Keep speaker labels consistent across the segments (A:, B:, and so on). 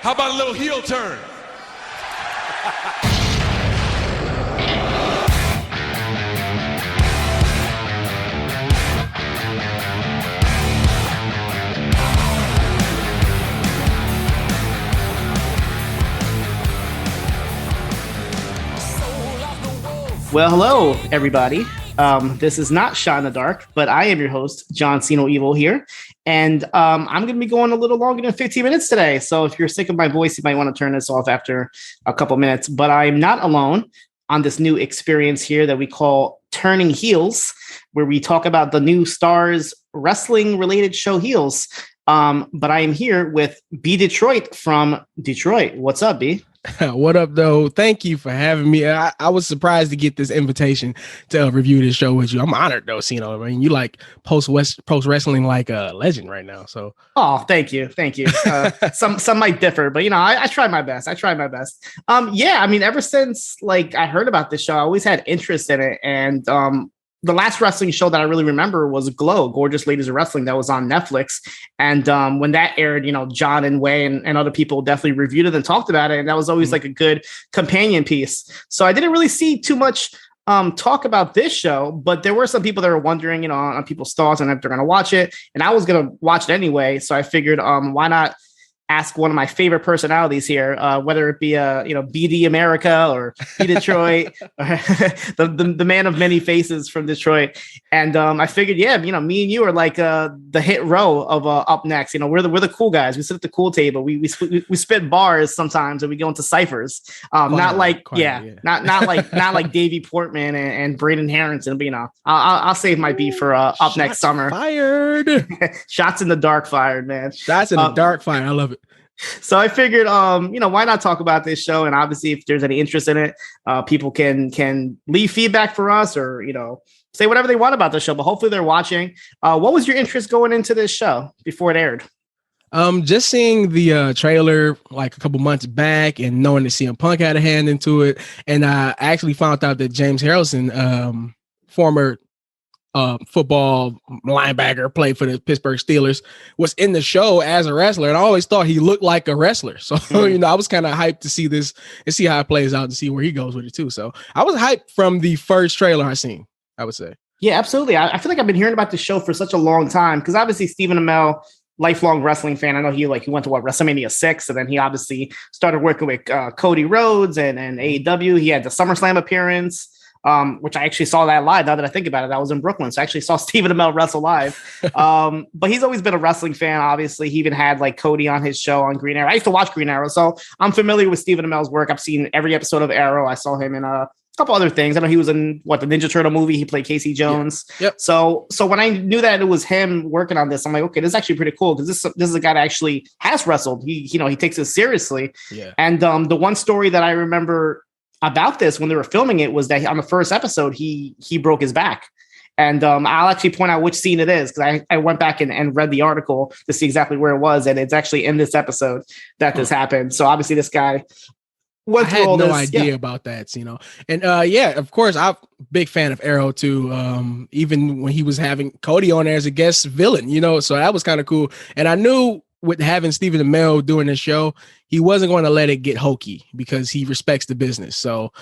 A: How about a little heel turn?
B: Well, hello, everybody. This is not Shot in the Dark, but I am your host, John Siino Evil here. And I'm going to be going a little longer than 15 minutes today. So if you're sick of my voice, you might want to turn this off after a couple minutes. But I'm not alone on this new experience here that we call Turning Heels, where we talk about the new Starz wrestling-related show Heels. But I am here with B Detroit from Detroit. What's up, B?
C: What up, though? Thank you for having me. I was surprised to get this invitation to review this show with you. I'm honored, though, Siino. I mean, you like post wrestling like a legend right now. So,
B: thank you. Some might differ, but I try my best. Yeah, I mean, ever since like I heard about this show, I always had interest in it, and the last wrestling show that I really remember was Glow, Gorgeous Ladies of Wrestling, that was on Netflix. And when that aired, John and Way and other people definitely reviewed it and talked about it. And that was always like a good companion piece. So I didn't really see too much talk about this show, but there were some people that were wondering, on people's thoughts and if they're going to watch it. And I was going to watch it anyway. So I figured, why not ask one of my favorite personalities here, whether it be BD America or B Detroit, the man of many faces from Detroit. And I figured, yeah, me and you are like the hit row of upNXT. We're the cool guys. We sit at the cool table. We spit bars sometimes, and we go into ciphers. Not like Davey Portman and Braden Harrington. But I'll save my beef for up next summer.
C: Fired.
B: Shots in the dark fired, man.
C: Shots in the dark fired. I love it.
B: So I figured, why not talk about this show? And obviously, if there's any interest in it, people can leave feedback for us or, say whatever they want about the show. But hopefully they're watching. What was your interest going into this show before it aired?
C: Just seeing the trailer like a couple months back and knowing that CM Punk had a hand into it. And I actually found out that James Harrelson, former football linebacker, played for the Pittsburgh Steelers, was in the show as a wrestler, and I always thought he looked like a wrestler. So I was kind of hyped to see this and see how it plays out and see where he goes with it too. So I was hyped from the first trailer I seen, I would say.
B: Yeah, absolutely. I feel like I've been hearing about the show for such a long time because obviously Stephen Amell, lifelong wrestling fan. I know he went to WrestleMania 6, and then he obviously started working with Cody Rhodes and AEW. He had the SummerSlam appearance. Which I actually saw that live. Now that I think about it, I was in Brooklyn, so I actually saw Stephen Amell wrestle live. But he's always been a wrestling fan. Obviously, he even had like Cody on his show on Green Arrow. I used to watch Green Arrow, so I'm familiar with Stephen Amell's work. I've seen every episode of Arrow. I saw him in a couple other things. I know he was in the Ninja Turtle movie. He played Casey Jones.
C: Yep.
B: So when I knew that it was him working on this, I'm like, okay, this is actually pretty cool because this is a guy that actually has wrestled. He takes it seriously.
C: Yeah.
B: And the one story that I remember about this when they were filming it was that on the first episode he broke his back, and I'll actually point out which scene it is because I went back and read the article to see exactly where it was, and it's actually in this episode that this happened. So obviously this guy went through all this.
C: I had no idea about that, and of course I'm a big fan of Arrow too, even when he was having Cody on there as a guest villain, so that was kind of cool. And I knew with having Stephen Amell doing this show, he wasn't going to let it get hokey because he respects the business. So,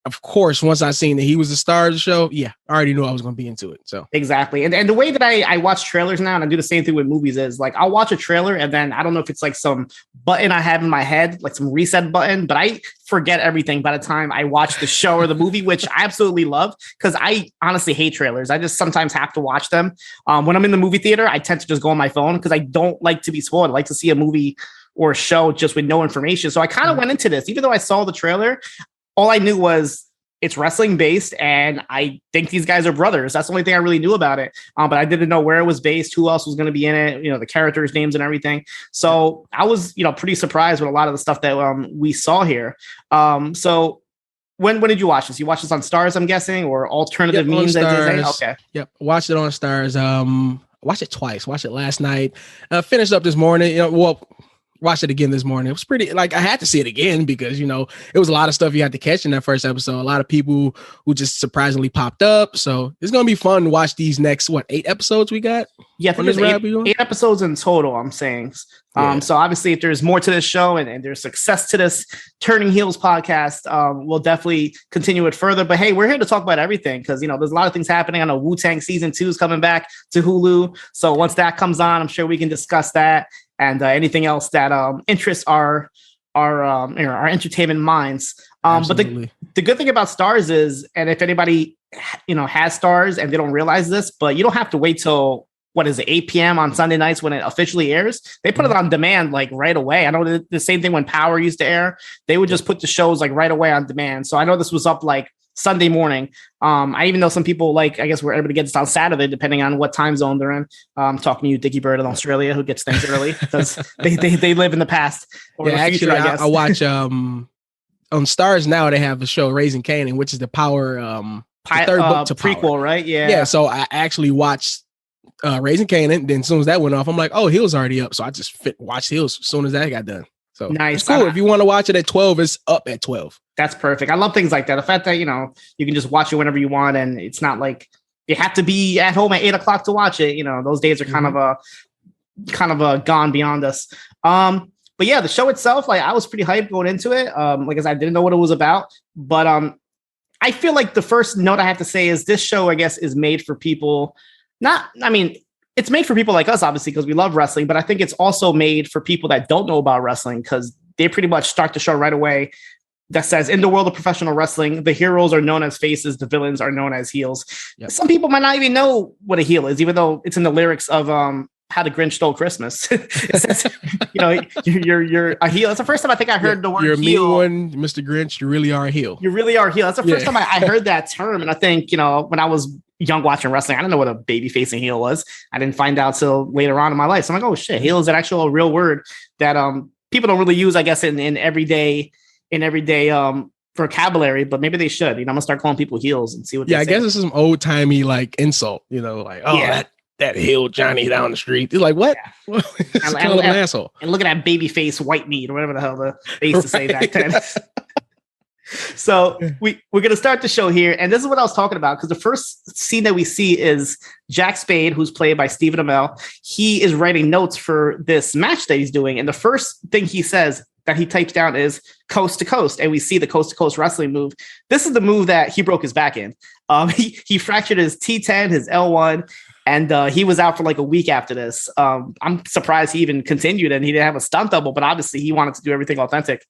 C: of course, once I seen that he was the star of the show, I already knew I was going to be into it. So
B: exactly. And the way that I watch trailers now, and I do the same thing with movies, is like I'll watch a trailer and then I don't know if it's like some button I have in my head, like some reset button, but I forget everything by the time I watch the show or the movie, which I absolutely love because I honestly hate trailers. I just sometimes have to watch them. When I'm in the movie theater, I tend to just go on my phone because I don't like to be spoiled. I like to see a movie or a show just with no information. So I kind of went into this, even though I saw the trailer, all I knew was it's wrestling based, and I think these guys are brothers. That's the only thing I really knew about it. But I didn't know where it was based, who else was going to be in it, the characters' names and everything. So I was, pretty surprised with a lot of the stuff that we saw here. So when did you watch this? You watched this on Starz, I'm guessing, or alternative means? Okay.
C: Yep. Watched it on Starz. Watched it twice. Watched it last night. Finished up this morning. watched it again this morning. It was pretty, like, I had to see it again because, you know, it was a lot of stuff you had to catch in that first episode. A lot of people who just surprisingly popped up. So it's going to be fun to watch these next, 8 episodes we got?
B: Yeah, I think there's 8 episodes in total, I'm saying. So obviously, if there's more to this show and there's success to this Turning Heels podcast, we'll definitely continue it further. But hey, we're here to talk about everything because, you know, there's a lot of things happening. I know Wu-Tang season 2 is coming back to Hulu. So once that comes on, I'm sure we can discuss that and anything else that interests our entertainment minds. But the good thing about Starz is, and if anybody, you know, has Starz and they don't realize this, but you don't have to wait till 8 p.m. on Sunday nights when it officially airs. They put it on demand like right away. I know the same thing when Power used to air. They would just put the shows like right away on demand. So I know this was up like Sunday morning. I even know some people, like, I guess we're able to get this on Saturday, depending on what time zone they're in. Talking to you, Dickie Bird in Australia, who gets things early because they live in the past or the future, I guess.
C: I watch on Starz now. They have a show Raising Kanan, which is the Power the third book to
B: prequel,
C: Power.
B: right?
C: Yeah. So I actually watched Raising Kanan. Then as soon as that went off, I'm like, oh, Heels already up. So I just watched Heels as soon as that got done. So
B: nice.
C: It's cool. If you want to watch it at 12, it's up at 12.
B: That's perfect. I love things like that. The fact that, you know, you can just watch it whenever you want, and it's not like you have to be at home at 8 o'clock to watch it. You know, those days are kind of gone beyond us. But yeah, the show itself, like, I was pretty hyped going into it. Like I said, I didn't know what it was about, but I feel like the first note I have to say is this show, I guess, is made for people. It's made for people like us, obviously, because we love wrestling, but I think it's also made for people that don't know about wrestling because they pretty much start the show right away that says, in the world of professional wrestling, the heroes are known as faces, the villains are known as heels. Yep. Some people might not even know what a heel is, even though it's in the lyrics of How the Grinch Stole Christmas. It says, you know, you're a heel. That's the first time I think I heard the word
C: you're
B: heel.
C: You're a mean one, Mr. Grinch. You really are a heel.
B: You really are a heel. That's the first time I heard that term. And I think, you know, when I was young watching wrestling, I didn't know what a baby facing heel was. I didn't find out till later on in my life. So I'm like, oh shit, heel is an actual real word that people don't really use, I guess, in everyday vocabulary, but maybe they should. You know, I'm gonna start calling people heels and see what they say.
C: I guess this is some old timey like insult, you know, like, oh, that heel Johnny down the street. He's like, what? Yeah. An asshole.
B: And look at that baby face white meat or whatever the hell they used to say back then. So we're going to start the show here. And this is what I was talking about, because the first scene that we see is Jack Spade, who's played by Stephen Amell. He is writing notes for this match that he's doing. And the first thing he says that he types down is coast to coast. And we see the coast to coast wrestling move. This is the move that he broke his back in. He fractured his T10, his L1, and he was out for like a week after this. I'm surprised he even continued and he didn't have a stunt double, but obviously he wanted to do everything authentic.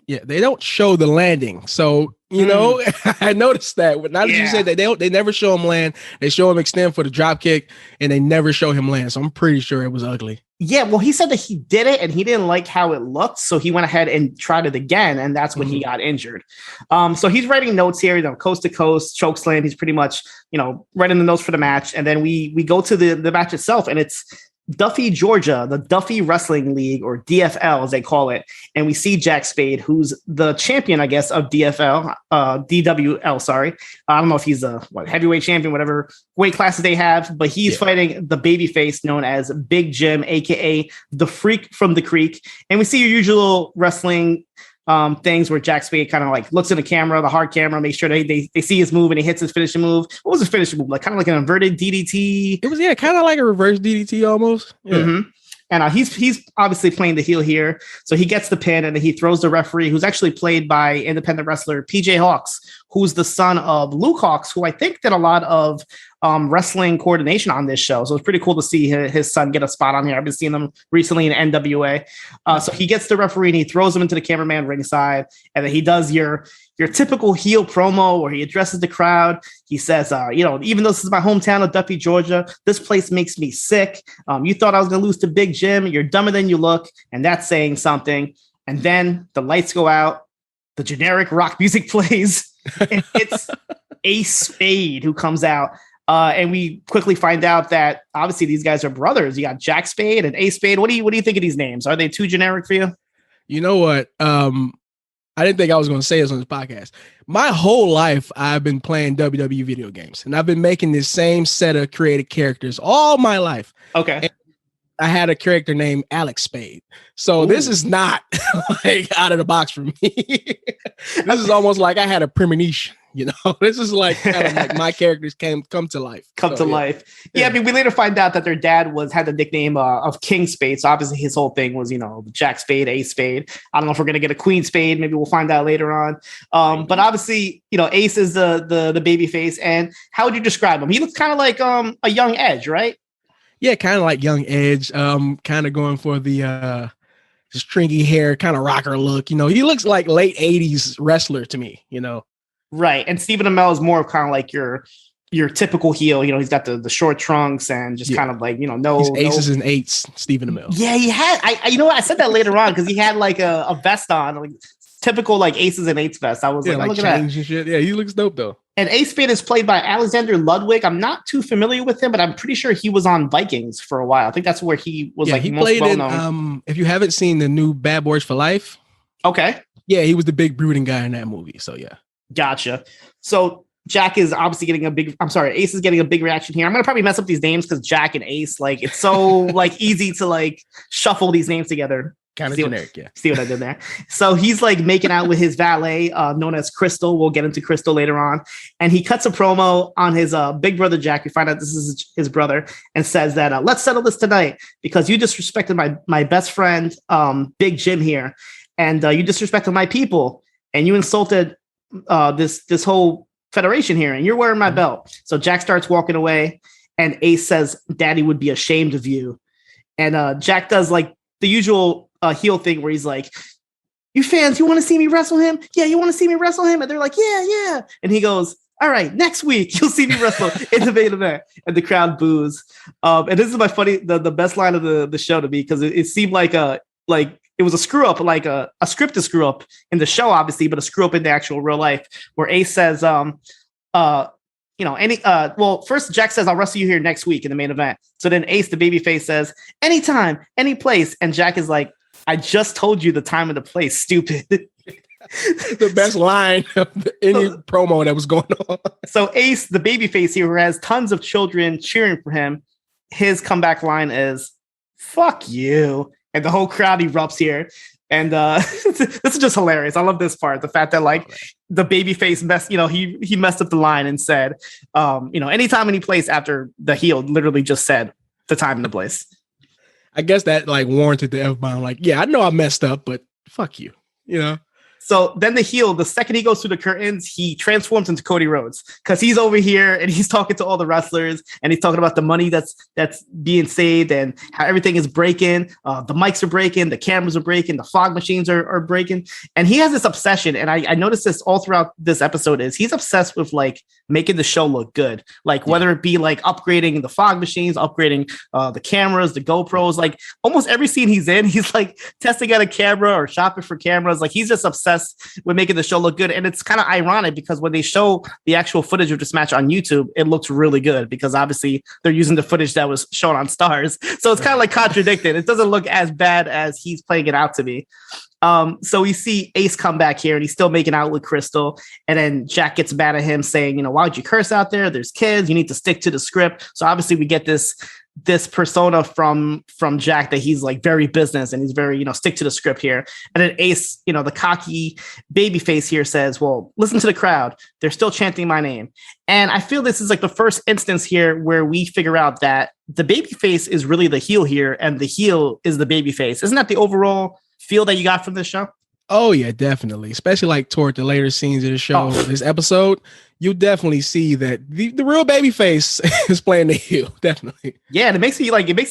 C: Yeah, they don't show the landing. So, you know, I noticed that. Now that you say that, they never show him land. They show him extend for the drop kick, and they never show him land. So I'm pretty sure it was ugly. Yeah, well, he said that he did it, and he didn't like how it looked. So he went ahead and tried it again, and that's when he got injured. So he's writing notes here, you know, coast to coast, chokeslam. He's pretty much, you know, writing the notes for the match. And then we go to the match itself, and it's Duffy, Georgia, the Duffy Wrestling League, or DFL as they call it. And we see Jack Spade, who's the champion, I guess, of DWL, sorry. I don't know if he's a heavyweight champion, whatever weight classes they have, but he's fighting the babyface known as Big Jim, aka the Freak from the Creek. And we see your usual wrestling things where Jack Spade kind of like looks in the camera, the hard camera, make sure they see his move and he hits his finishing move. What was his finishing move? Like kind of like an inverted DDT. It was kind of like a reverse DDT almost. Yeah.
B: Mm-hmm. And he's obviously playing the heel here. So he gets the pin and then he throws the referee, who's actually played by independent wrestler PJ Hawks, who's the son of Luke Hawks, who I think did a lot of wrestling coordination on this show. So it's pretty cool to see his son get a spot on here. I've been seeing him recently in NWA. So he gets the referee and he throws him into the cameraman ringside. And then he does your typical heel promo where he addresses the crowd. He says, you know, even though this is my hometown of Duffy, Georgia, this place makes me sick. You thought I was going to lose to Big Jim. You're dumber than you look. And that's saying something. And then the lights go out. The generic rock music plays. And it's Ace Spade who comes out. And we quickly find out that obviously these guys are brothers. You got Jack Spade and Ace Spade. What do you think of these names? Are they too generic for you?
C: You know what? I didn't think I was going to say this on this podcast. My whole life, I've been playing WWE video games, and I've been making this same set of created characters all my life.
B: Okay.
C: And I had a character named Alex Spade. So this is not like out of the box for me. This is almost like I had a premonition. This is like kind of like my characters come to life.
B: Life. Yeah, I mean, we later find out that their dad had the nickname of King Spade. So obviously his whole thing was, Jack Spade, Ace Spade. I don't know if we're gonna get a Queen Spade. Maybe we'll find out later on. But obviously, Ace is the baby face. And how would you describe him? He looks kind of like a young Edge, right?
C: Yeah, kind of like young Edge. Kind of going for the stringy hair, kind of rocker look. He looks like late 80s wrestler to me,
B: Right. And Stephen Amell is more of kind of like your typical heel. He's got the short trunks and just kind of like,
C: He's aces and eights, Stephen Amell.
B: Yeah, he had, I said that later on because he had like a vest on, like typical like aces and eights vest. I was like look at that. And
C: shit. Yeah, he looks dope though.
B: And Ace Spade is played by Alexander Ludwig. I'm not too familiar with him, but I'm pretty sure he was on Vikings for a while. I think that's where he was he most played well-known.
C: If you haven't seen the new Bad Boys for Life.
B: Okay.
C: Yeah, he was the big brooding guy in that movie. So yeah.
B: Gotcha. So Jack is obviously getting Ace is getting a big reaction here. I'm going to probably mess up these names because Jack and Ace, like it's so like easy to like shuffle these names together.
C: Kind of generic, yeah.
B: See what I did there? So he's like making out with his valet, known as Crystal. We'll get into Crystal later on. And he cuts a promo on his big brother, Jack. We find out this is his brother and says that, let's settle this tonight because you disrespected my best friend, Big Jim here. And you disrespected my people and you insulted this whole federation here, and you're wearing my belt. So Jack starts walking away, and Ace says, "Daddy would be ashamed of you." And Jack does like the usual heel thing where he's like, "You fans, you want to see me wrestle him? Yeah, you want to see me wrestle him?" And they're like, "Yeah." And he goes, "All right, next week you'll see me wrestle in the main event." And the crowd boos. And this is the best line of the show to me because it seemed like it was a screw up, like a scripted screw up in the show, obviously, but a screw up in the actual real life, where Ace says, first Jack says, "I'll wrestle you here next week in the main event." So then Ace, the babyface, says, "Anytime, any place." And Jack is like, "I just told you the time and the place, stupid."
C: The best line of any promo that was going on.
B: So Ace, the babyface here, who has tons of children cheering for him, his comeback line is, "Fuck you." And the whole crowd erupts here. And this is just hilarious. I love this part. The fact that like the babyface he messed up the line and said, anytime, any place after the heel literally just said the time and the place.
C: I guess that like warranted the F-bomb. Like, yeah, I know I messed up, but fuck you,
B: So then the heel, the second he goes through the curtains, he transforms into Cody Rhodes because he's over here and he's talking to all the wrestlers and he's talking about the money that's being saved and how everything is breaking. The mics are breaking, the cameras are breaking, the fog machines are breaking. And he has this obsession. And I noticed this all throughout this episode is he's obsessed with like making the show look good. Like whether it be like upgrading the fog machines, upgrading the cameras, the GoPros, like almost every scene he's in, he's like testing out a camera or shopping for cameras. Like he's just obsessed with making the show look good. And it's kind of ironic because when they show the actual footage of this match on YouTube, it looks really good because obviously they're using the footage that was shown on Starz. So it's kind of like contradicted. It doesn't look as bad as he's playing it out to be. So we see Ace come back here and he's still making out with Crystal. And then Jack gets mad at him saying, why would you curse out there? There's kids. You need to stick to the script. So obviously we get this persona from Jack that he's like very business and he's very, stick to the script here. And then Ace, the cocky baby face here says, well, listen to the crowd. They're still chanting my name. And I feel this is like the first instance here where we figure out that the baby face is really the heel here and the heel is the baby face. Isn't that the overall feel that you got from this show?
C: Oh yeah, definitely. Especially like toward the later scenes of the show, this episode, you definitely see that the real baby face is playing the heel. Definitely.
B: Yeah. And it makes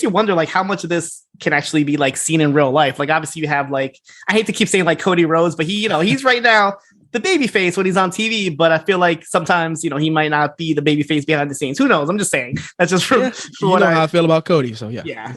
B: you wonder like how much of this can actually be like seen in real life. Like obviously you have like, I hate to keep saying like Cody Rhodes, but he, he's right now the baby face when he's on TV, but I feel like sometimes, he might not be the baby face behind the scenes. Who knows? I'm just saying. That's just from
C: what how I feel about Cody. So yeah.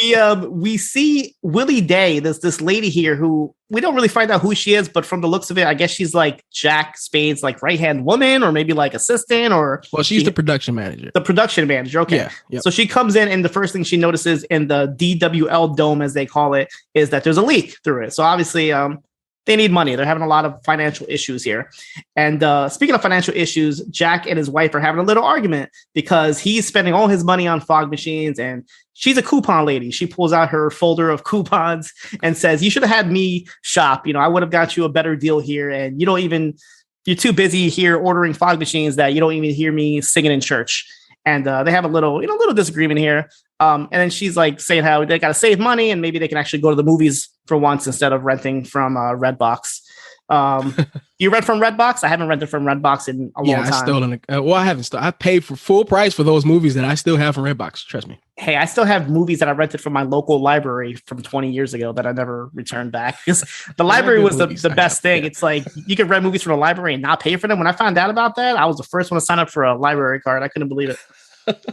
B: Yeah. We see Willie Day, this lady here who we don't really find out who she is, but from the looks of it, I guess she's like Jack Spade's like right-hand woman or maybe like assistant or.
C: Well, she's the production manager.
B: The production manager. Okay.
C: Yeah. Yep.
B: So she comes in and the first thing she notices in the DWL dome, as they call it, is that there's a leak through it. So obviously, they need money. They're having a lot of financial issues here. And speaking of financial issues, Jack and his wife are having a little argument because he's spending all his money on fog machines and she's a coupon lady. She pulls out her folder of coupons and says, you should have had me shop. I would have got you a better deal here. And you're too busy here ordering fog machines that you don't even hear me singing in church. And they have a little disagreement here. And then she's like saying how they got to save money and maybe they can actually go to the movies for once instead of renting from Redbox. You rent from Redbox? I haven't rented from Redbox in a long time.
C: I haven't. I paid for full price for those movies that I still have from Redbox. Trust me.
B: Hey, I still have movies that I rented from my local library from 20 years ago that I never returned back because the library was the best thing. Yeah. It's like you could rent movies from the library and not pay for them. When I found out about that, I was the first one to sign up for a library card. I couldn't believe it.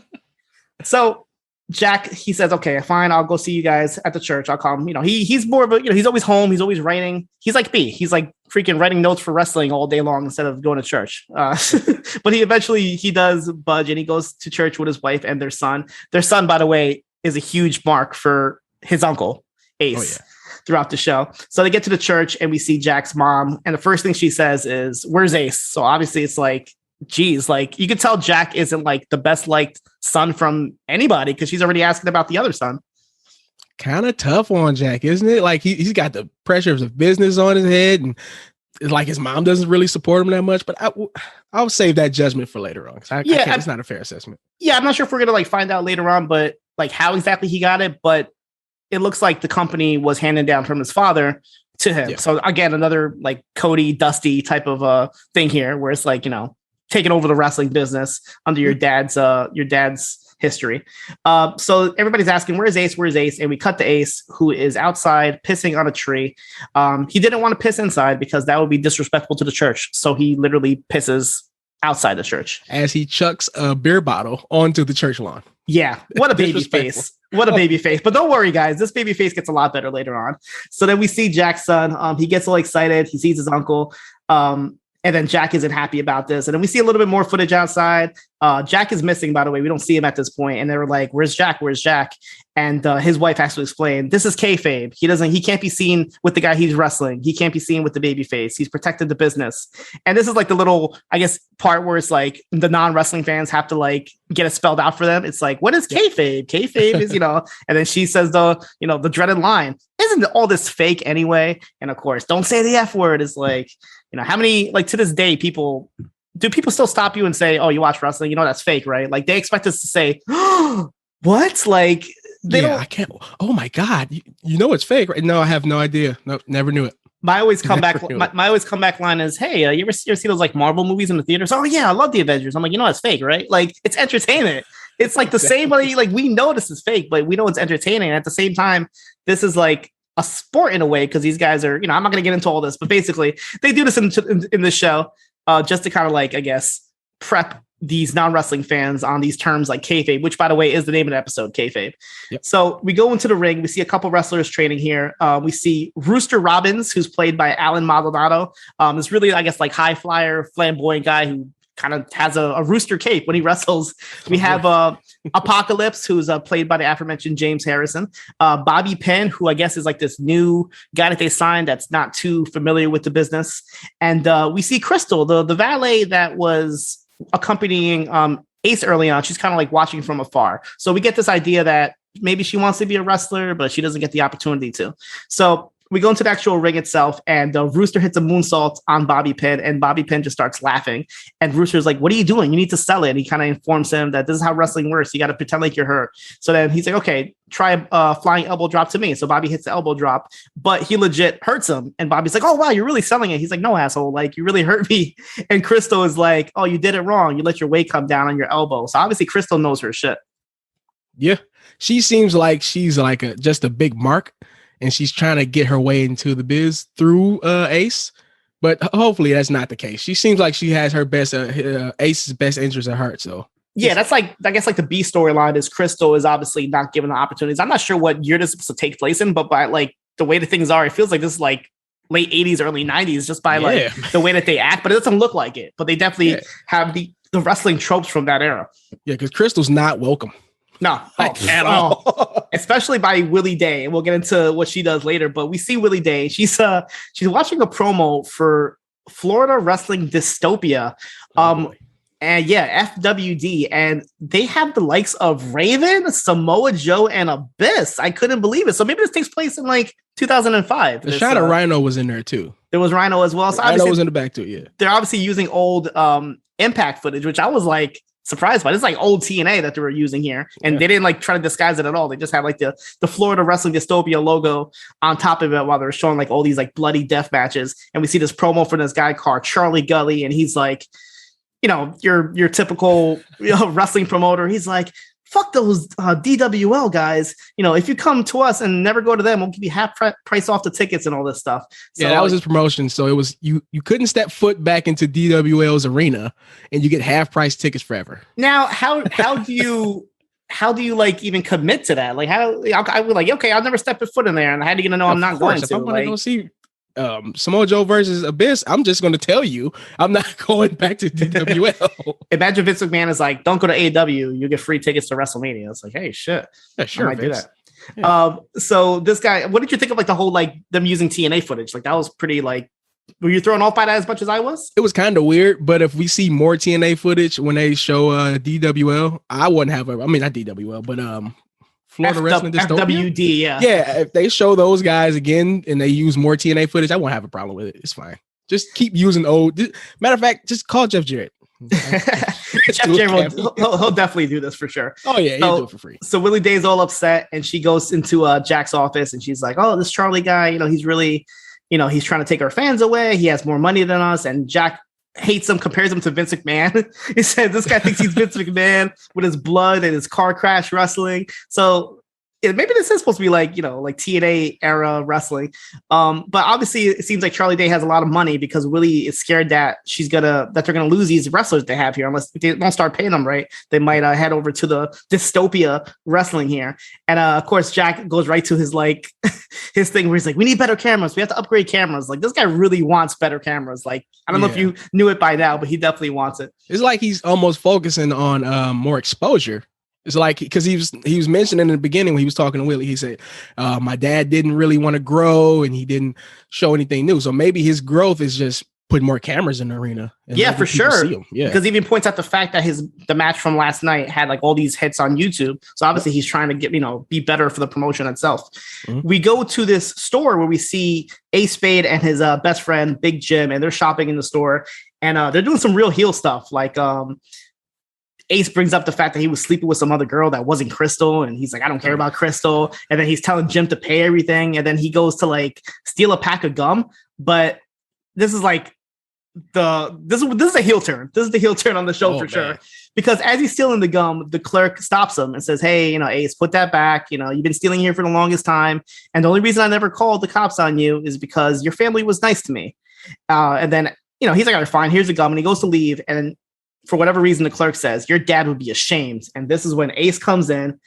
B: So Jack, he says, okay, fine. I'll go see you guys at the church. I'll call him. He's more of a, he's always home. He's always writing. He's like B. He's like freaking writing notes for wrestling all day long instead of going to church. But he does budge and he goes to church with his wife and their son. Their son, by the way, is a huge mark for his uncle, Ace, throughout the show. So they get to the church and we see Jack's mom. And the first thing she says is, where's Ace? So obviously it's like, geez, like you could tell Jack isn't like the best liked son from anybody because she's already asking about the other son.
C: Kind of tough on Jack, isn't it? Like he's got the pressures of business on his head and like his mom doesn't really support him that much, but I'll save that judgment for later on. It's not a fair assessment. Yeah. I'm not sure if we're going to like find out later on, but like how exactly he got it, but it looks like the company was handed down from his father to him. Yeah. So again, another like Cody Dusty type of thing here where it's like, taking over the wrestling business under your dad's history. So everybody's asking, where's Ace? Where's Ace? And we cut to Ace, who is outside pissing on a tree. He didn't want to piss inside because that would be disrespectful to the church. So he literally pisses outside the church. As he chucks a beer bottle onto the church lawn.
B: Yeah. What a baby face. What a baby face. But don't worry, guys. This baby face gets a lot better later on. So then we see Jack's son. He gets all excited. He sees his uncle. And then Jack isn't happy about this. And then we see a little bit more footage outside. Jack is missing, by the way. We don't see him at this point. And they were like, where's Jack? Where's Jack? And his wife has to explain, this is kayfabe. He can't be seen with the guy he's wrestling. He can't be seen with the baby face. He's protected the business. And this is like the little, I guess, part where it's like the non-wrestling fans have to like get it spelled out for them. It's like, what is kayfabe? Kayfabe is, and then she says the dreaded line, isn't all this fake anyway? And of course, don't say the F word is like, how many, like to this day, do people still stop you and say, oh, you watch wrestling? That's fake, right? Like they expect us to say, oh, what? Like I can't.
C: Oh my God. It's fake, right? No, I have no idea. Nope, never knew it.
B: My always come back line is, hey, you ever see those like Marvel movies in the theaters? Oh yeah, I love the Avengers. I'm like, it's fake, right? Like it's entertainment. It's like the same way, like we know this is fake, but we know it's entertaining. And at the same time, this is like a sport in a way because these guys are, I'm not going to get into all this, but basically they do this in the show just to kind of like, I guess, prep these non-wrestling fans on these terms like kayfabe, which by the way is the name of the episode, kayfabe. Yep. So we go into the ring. We see a couple wrestlers training here. We see Rooster Robbins, who's played by Alan Maldonado. This really, I guess, like high flyer, flamboyant guy who kind of has a rooster cape when he wrestles. We have Apocalypse, who's played by the aforementioned James Harrison. Bobby Penn, who I guess is like this new guy that they signed that's not too familiar with the business. And we see Crystal, the valet that was accompanying Ace early on. She's kind of like watching from afar. So we get this idea that maybe she wants to be a wrestler, but she doesn't get the opportunity to. So we go into the actual ring itself, and Rooster hits a moonsault on Bobby Penn, and Bobby Penn just starts laughing. And Rooster's like, what are you doing? You need to sell it. And he kind of informs him that this is how wrestling works. You got to pretend like you're hurt. So then he's like, okay, try a flying elbow drop to me. So Bobby hits the elbow drop, but he legit hurts him. And Bobby's like, oh, wow, you're really selling it. He's like, no, asshole, like you really hurt me. And Crystal is like, oh, you did it wrong. You let your weight come down on your elbow. So obviously Crystal knows her shit.
C: Yeah. She seems like she's like just a big mark. And she's trying to get her way into the biz through Ace, but hopefully that's not the case. She seems like she has her best Ace's best interest at heart. So
B: yeah, that's like I guess like the B storyline is Crystal is obviously not given the opportunities. I'm not sure what year this is supposed to take place in, but by like the way the things are, it feels like this is like late 80s, early 90s, just by like the way that they act. But it doesn't look like it. But they definitely have the wrestling tropes from that era.
C: Yeah, because Crystal's not welcome.
B: No,
C: at all.
B: Especially by Willie Day. And we'll get into what she does later. But we see Willie Day. She's watching a promo for Florida Wrestling Dystopia. And yeah, FWD. And they have the likes of Raven, Samoa Joe, and Abyss. I couldn't believe it. So maybe this takes place in like 2005.
C: The shot of Rhino was in there too.
B: There was Rhino as well. So
C: Rhino was in the back too, yeah.
B: They're obviously using old Impact footage, which I was like surprised by. This is like old TNA that they were using here. And they didn't like try to disguise it at all. They just had like the Florida Wrestling Dystopia logo on top of it while they're showing like all these like bloody death matches. And we see this promo for this guy called Charlie Gully. And he's like, your typical wrestling promoter. He's like, fuck those DWL guys. If you come to us and never go to them, we'll give you half price off the tickets and all this stuff. So,
C: yeah, that was his promotion. So it was you couldn't step foot back into DWL's arena and you get half price tickets forever.
B: Now, how do you like even commit to that? Like I was like, okay, I'll never step a foot in there, and I had to get to know I'm not going to.
C: If I'm going to go see Samoa Joe versus Abyss, I'm just going to tell you I'm not going back to DWL.
B: Imagine Vince McMahon is like, don't go to AEW, you get free tickets to WrestleMania. It's like, hey, shit,
C: yeah, sure,
B: I might do that. Yeah. So this guy, what did you think of like the whole like them using TNA footage? Like that was pretty like, were you thrown off by that as much as I was?
C: It was kind of weird, but if we see more TNA footage when they show DWL, I wouldn't have not DWL, but Florida Wrestling Dystopia.
B: FWD, yeah.
C: Yeah, if they show those guys again and they use more TNA footage, I won't have a problem with it. It's fine. Just keep using old. Matter of fact, just call Jeff Jarrett.
B: Jeff Jarrett he'll definitely do this for sure.
C: Oh yeah, he'll do it for free.
B: So Willie Day's all upset, and she goes into Jack's office, and she's like, "Oh, this Charlie guy, he's really, he's trying to take our fans away. He has more money than us." And Jack hates him, compares him to Vince McMahon. He said this guy thinks he's Vince McMahon with his blood and his car crash wrestling. So maybe this is supposed to be like, like TNA era wrestling. But obviously it seems like Charlie Day has a lot of money because Willie is scared that they're going to lose these wrestlers they have here. Unless they don't start paying them right, they might head over to the Dystopia wrestling here. And of course, Jack goes right to his like his thing where he's like, we need better cameras. We have to upgrade cameras. Like this guy really wants better cameras. Like, I don't know if you knew it by now, but he definitely wants it.
C: It's like he's almost focusing on more exposure. It's like, because he was mentioning in the beginning when he was talking to Willie, he said, my dad didn't really want to grow and he didn't show anything new. So maybe his growth is just putting more cameras in the arena.
B: Yeah, for sure. Yeah, because he even points out the fact that the match from last night had like all these hits on YouTube. So obviously he's trying to get, be better for the promotion itself. Mm-hmm. We go to this store where we see Spade and his best friend, Big Jim, and they're shopping in the store, and they're doing some real heel stuff. Like, Ace brings up the fact that he was sleeping with some other girl that wasn't Crystal. And he's like, I don't care about Crystal. And then he's telling Jim to pay everything. And then he goes to like steal a pack of gum. But this is like this is a heel turn. This is the heel turn on the show sure. Because as he's stealing the gum, the clerk stops him and says, hey, Ace, put that back. You've been stealing here for the longest time. And the only reason I never called the cops on you is because your family was nice to me. And then, he's like, all right, fine, here's the gum. And he goes to leave. And for whatever reason, the clerk says, your dad would be ashamed. And this is when Ace comes in,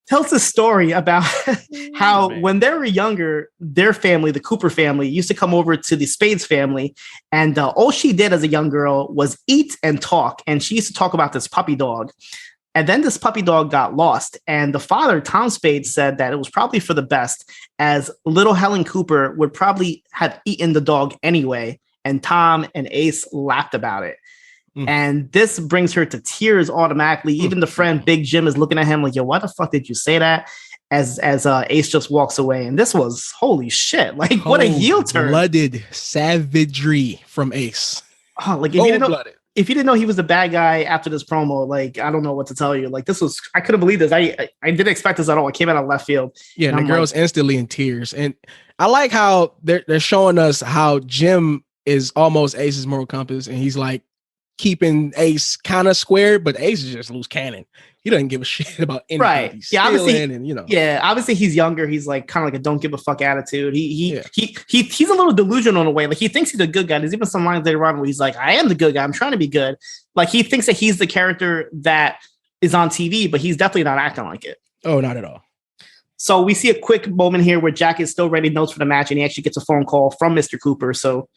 B: tells a story about how when they were younger, their family, the Cooper family, used to come over to the Spade's family. And all she did as a young girl was eat and talk. And she used to talk about this puppy dog. And then this puppy dog got lost. And the father, Tom Spade, said that it was probably for the best, as little Helen Cooper would probably have eaten the dog anyway. And Tom and Ace laughed about it. And this brings her to tears automatically. Even the friend Big Jim is looking at him like, yo, why the fuck did you say that? As Ace just walks away. And this was holy shit. Like, what a heel turn.
C: Blooded savagery from Ace.
B: Oh, like if you didn't know he was the bad guy after this promo, like, I don't know what to tell you. Like, this was, I couldn't believe this. I didn't expect this at all. It came out of left field.
C: Yeah, and the girl's instantly in tears. And I like how they're showing us how Jim is almost Ace's moral compass. And he's like, keeping Ace kind of square, but Ace is just loose cannon. He doesn't give a shit about anything.
B: Right.
C: He's
B: yeah, obviously.
C: And,
B: Yeah, obviously he's younger. He's like kind of like a don't give a fuck attitude. He's a little delusional in a way. Like he thinks he's a good guy. There's even some lines later on where he's like, I am the good guy. I'm trying to be good. Like he thinks that he's the character that is on TV, but he's definitely not acting like it.
C: Oh, not at all.
B: So we see a quick moment here where Jack is still writing notes for the match, and he actually gets a phone call from Mr. Cooper. So,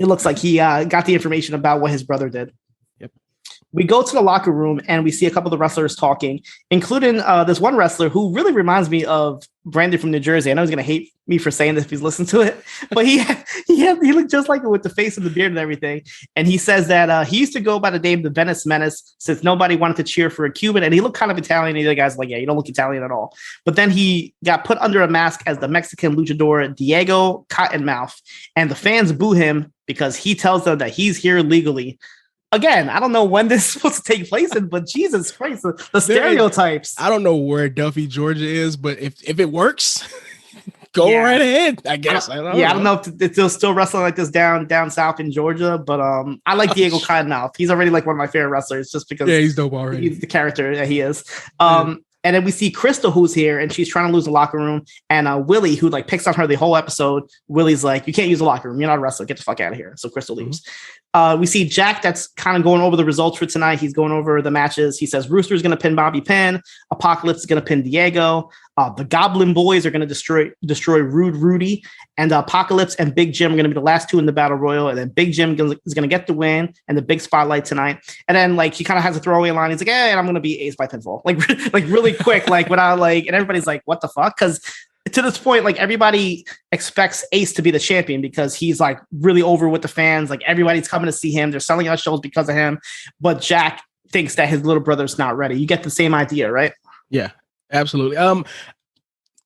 B: it looks like he got the information about what his brother did.
C: Yep.
B: We go to the locker room and we see a couple of the wrestlers talking, including this one wrestler who really reminds me of Brandon from New Jersey. I know he's going to hate me for saying this if he's listened to it, but he looked just like it with the face and the beard and everything. And he says that he used to go by the name the Venice Menace since nobody wanted to cheer for a Cuban. And he looked kind of Italian. And the other guy's like, yeah, you don't look Italian at all. But then he got put under a mask as the Mexican luchador Diego Cottonmouth. And the fans boo him because he tells them that he's here legally. Again, I don't know when this is supposed to take place in, but Jesus Christ, the stereotypes.
C: I don't know where Duffy, Georgia is, but if it works, go right ahead, I guess. I don't know
B: if they're still wrestling like this down south in Georgia, but I like Diego Cottonmouth. He's already like one of my favorite wrestlers just because
C: he's dope already.
B: He's the character that he is. And then we see Crystal, who's here, and she's trying to lose the locker room. And Willie, who like picks on her the whole episode, Willie's like, you can't use the locker room. You're not a wrestler. Get the fuck out of here. So Crystal leaves. We see Jack that's kind of going over the results for tonight. He's going over the matches. He says Rooster's going to pin Bobby Pin. Apocalypse is going to pin Diego. The Goblin Boys are going to destroy Rude Rudy. And Apocalypse and Big Jim are going to be the last two in the Battle Royal. And then Big Jim is going to get the win and the big spotlight tonight. And then like he kind of has a throwaway line. He's like, hey, I'm going to be Ace by pinfall. Like really quick, like without like, and everybody's like, what the fuck? Because to this point, like everybody expects Ace to be the champion because he's like really over with the fans. Like everybody's coming to see him. They're selling out shows because of him. But Jack thinks that his little brother's not ready. You get the same idea, right?
C: Yeah, absolutely.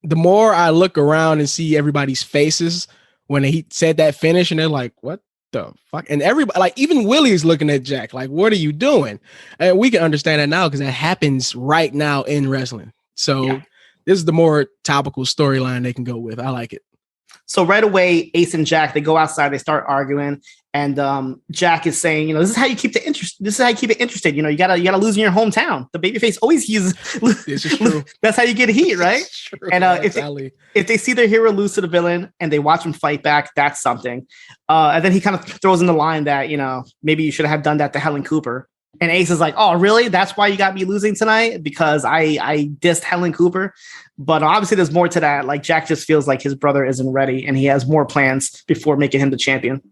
C: The more I look around and see everybody's faces when he said that finish, and they're like, what the fuck? And everybody, like even Willie's looking at Jack, like, what are you doing? And we can understand that now because that happens right now in wrestling. So this is the more topical storyline they can go with. I like it.
B: So right away, Ace and Jack, they go outside, they start arguing, and Jack is saying, you know, this is how you keep the interest. This is how you keep it interested. You know, you gotta lose in your hometown. The babyface always uses.
C: This is true.
B: That's how you get heat, right? And if they see their hero lose to the villain and they watch him fight back, that's something. And then he kind of throws in the line that, you know, maybe you should have done that to Helen Cooper. And Ace is like, oh, really? That's why you got me losing tonight? Because I dissed Helen Cooper. But obviously there's more to that. Like Jack just feels like his brother isn't ready and he has more plans before making him the champion.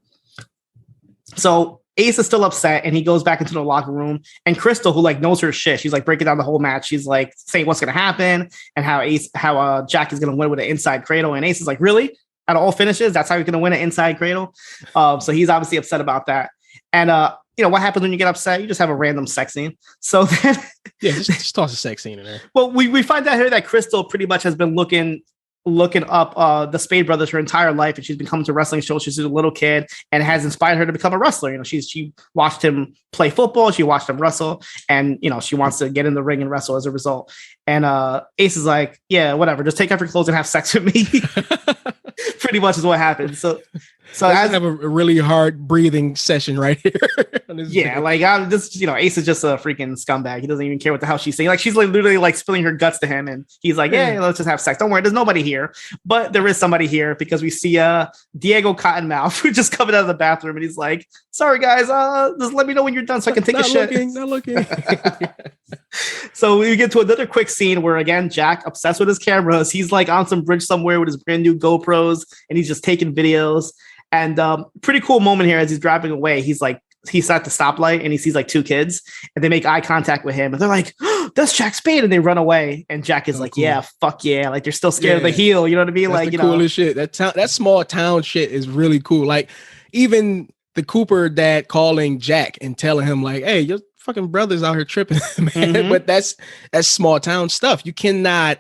B: So Ace is still upset and he goes back into the locker room. And Crystal, who like knows her shit, she's like breaking down the whole match. She's like saying what's going to happen and how Jack is going to win with an inside cradle. And Ace is like, really? Out of all finishes, that's how you're going to win an inside cradle? So he's obviously upset about that. And you know what happens when you get upset? You just have a random sex scene. So then,
C: just toss a sex scene in there.
B: Well, we find out here that Crystal pretty much has been looking up the Spade brothers her entire life, and she's been coming to wrestling shows. She's a little kid, and it has inspired her to become a wrestler. You know, she watched him play football, she watched him wrestle, and you know she wants to get in the ring and wrestle as a result. And Ace is like, yeah, whatever, just take off your clothes and have sex with me. Pretty much is what happens. So
C: I have a really hard breathing session right here.
B: Yeah, like I'm just, you know, Ace is just a freaking scumbag. He doesn't even care what the hell she's saying. Like she's like literally like spilling her guts to him, and he's like, yeah, let's just have sex. Don't worry, there's nobody here, but there is somebody here because we see Diego Cottonmouth who just coming out of the bathroom, and he's like, sorry guys, just let me know when you're done so I can take a shit.
C: Not looking.
B: So we get to another quick scene where again Jack, obsessed with his cameras, he's like on some bridge somewhere with his brand new GoPros, and he's just taking videos. And pretty cool moment here as he's driving away. He's at the stoplight and he sees like two kids and they make eye contact with him and they're like, oh, that's Jack Spade, and they run away. And Jack is like, cool. Yeah, fuck yeah. Like they're still scared of the heel. You know what I mean?
C: That's
B: like,
C: the coolest shit. That small town shit is really cool. Like even the Cooper dad calling Jack and telling him like, hey, your fucking brother's out here tripping, man. Mm-hmm. But that's small town stuff. You cannot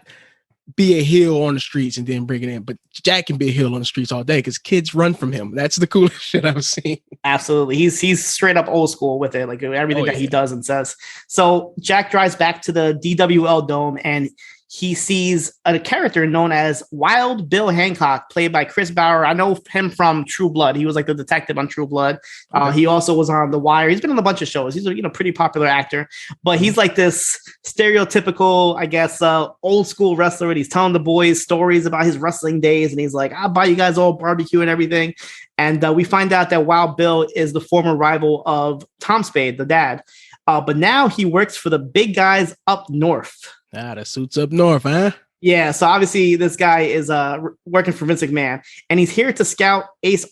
C: be a heel on the streets and then bring it in. But Jack can be a heel on the streets all day because kids run from him. That's the coolest shit I've seen. Absolutely.
B: He's straight up old school with it, like everything that he does and says. So Jack drives back to the DWL Dome and he sees a character known as Wild Bill Hancock, played by Chris Bauer. I know him from True Blood. He was like the detective on True Blood. Okay. He also was on The Wire. He's been on a bunch of shows. He's a pretty popular actor, but he's like this stereotypical, I guess, old school wrestler. And he's telling the boys stories about his wrestling days. And he's like, I'll buy you guys all barbecue and everything. And we find out that Wild Bill is the former rival of Tom Spade, the dad. But now he works for the big guys up north.
C: The suits up north, huh?
B: Yeah, so obviously this guy is working for Vince McMahon, and he's here to scout Ace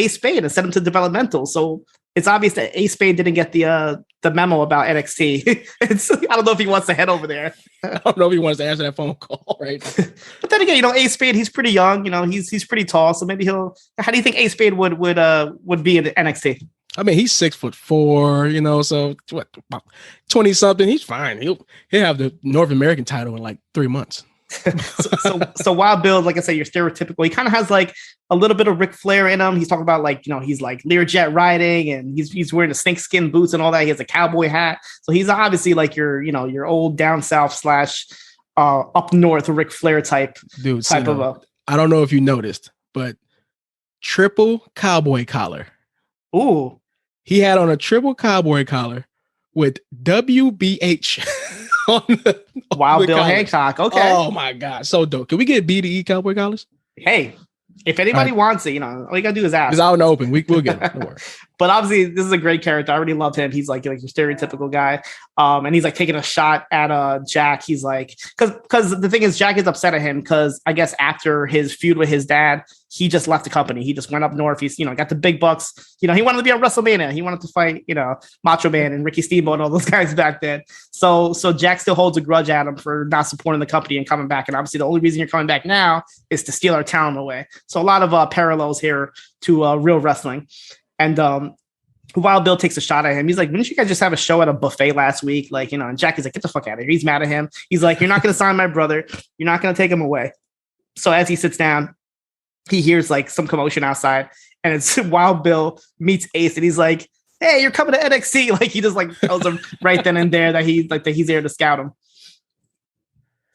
B: Spade and send him to developmental. So it's obvious that Ace Spade didn't get the memo about NXT. I don't know if he wants to head over there.
C: I don't know if he wants to answer that phone call right now.
B: But then again, Ace Spade, he's pretty young. He's pretty tall, so maybe he'll. How do you think Ace Spade would be in NXT?
C: I mean, he's 6'4", so what, about 20 something. He's fine. He'll have the North American title in like 3 months.
B: so Wild Bill, like I said, you're stereotypical. He kind of has like a little bit of Ric Flair in him. He's talking about like, he's like Learjet riding, and he's wearing the snakeskin boots and all that. He has a cowboy hat. So he's obviously like your old down south / up north Ric Flair type.
C: Dude, I don't know if you noticed, but triple cowboy collar.
B: Ooh.
C: He had on a triple cowboy collar with WBH on the
B: Wild Bill
C: collar.
B: Hancock. Okay.
C: Oh my God. So dope. Can we get BDE cowboy collars?
B: Hey, if anybody wants it, all you gotta do is ask.
C: It's out in the open. We'll get it. Don't worry.
B: But obviously, this is a great character. I already love him. He's like your stereotypical guy. And he's like taking a shot at Jack. He's like, because the thing is, Jack is upset at him because I guess after his feud with his dad, he just left the company. He just went up north. He's got the big bucks. He wanted to be on WrestleMania. He wanted to fight Macho Man and Ricky Steamboat and all those guys back then. So Jack still holds a grudge at him for not supporting the company and coming back. And obviously, the only reason you're coming back now is to steal our talent away. So a lot of parallels here to real wrestling. And Wild Bill takes a shot at him. He's like, didn't you guys just have a show at a buffet last week? And Jack is like, get the fuck out of here. He's mad at him. He's like, you're not going to sign my brother. You're not going to take him away. So as he sits down, he hears like some commotion outside, and it's Wild Bill meets Ace, and he's like, hey, you're coming to NXT. Like he just like tells him right then and there that he's there to scout him.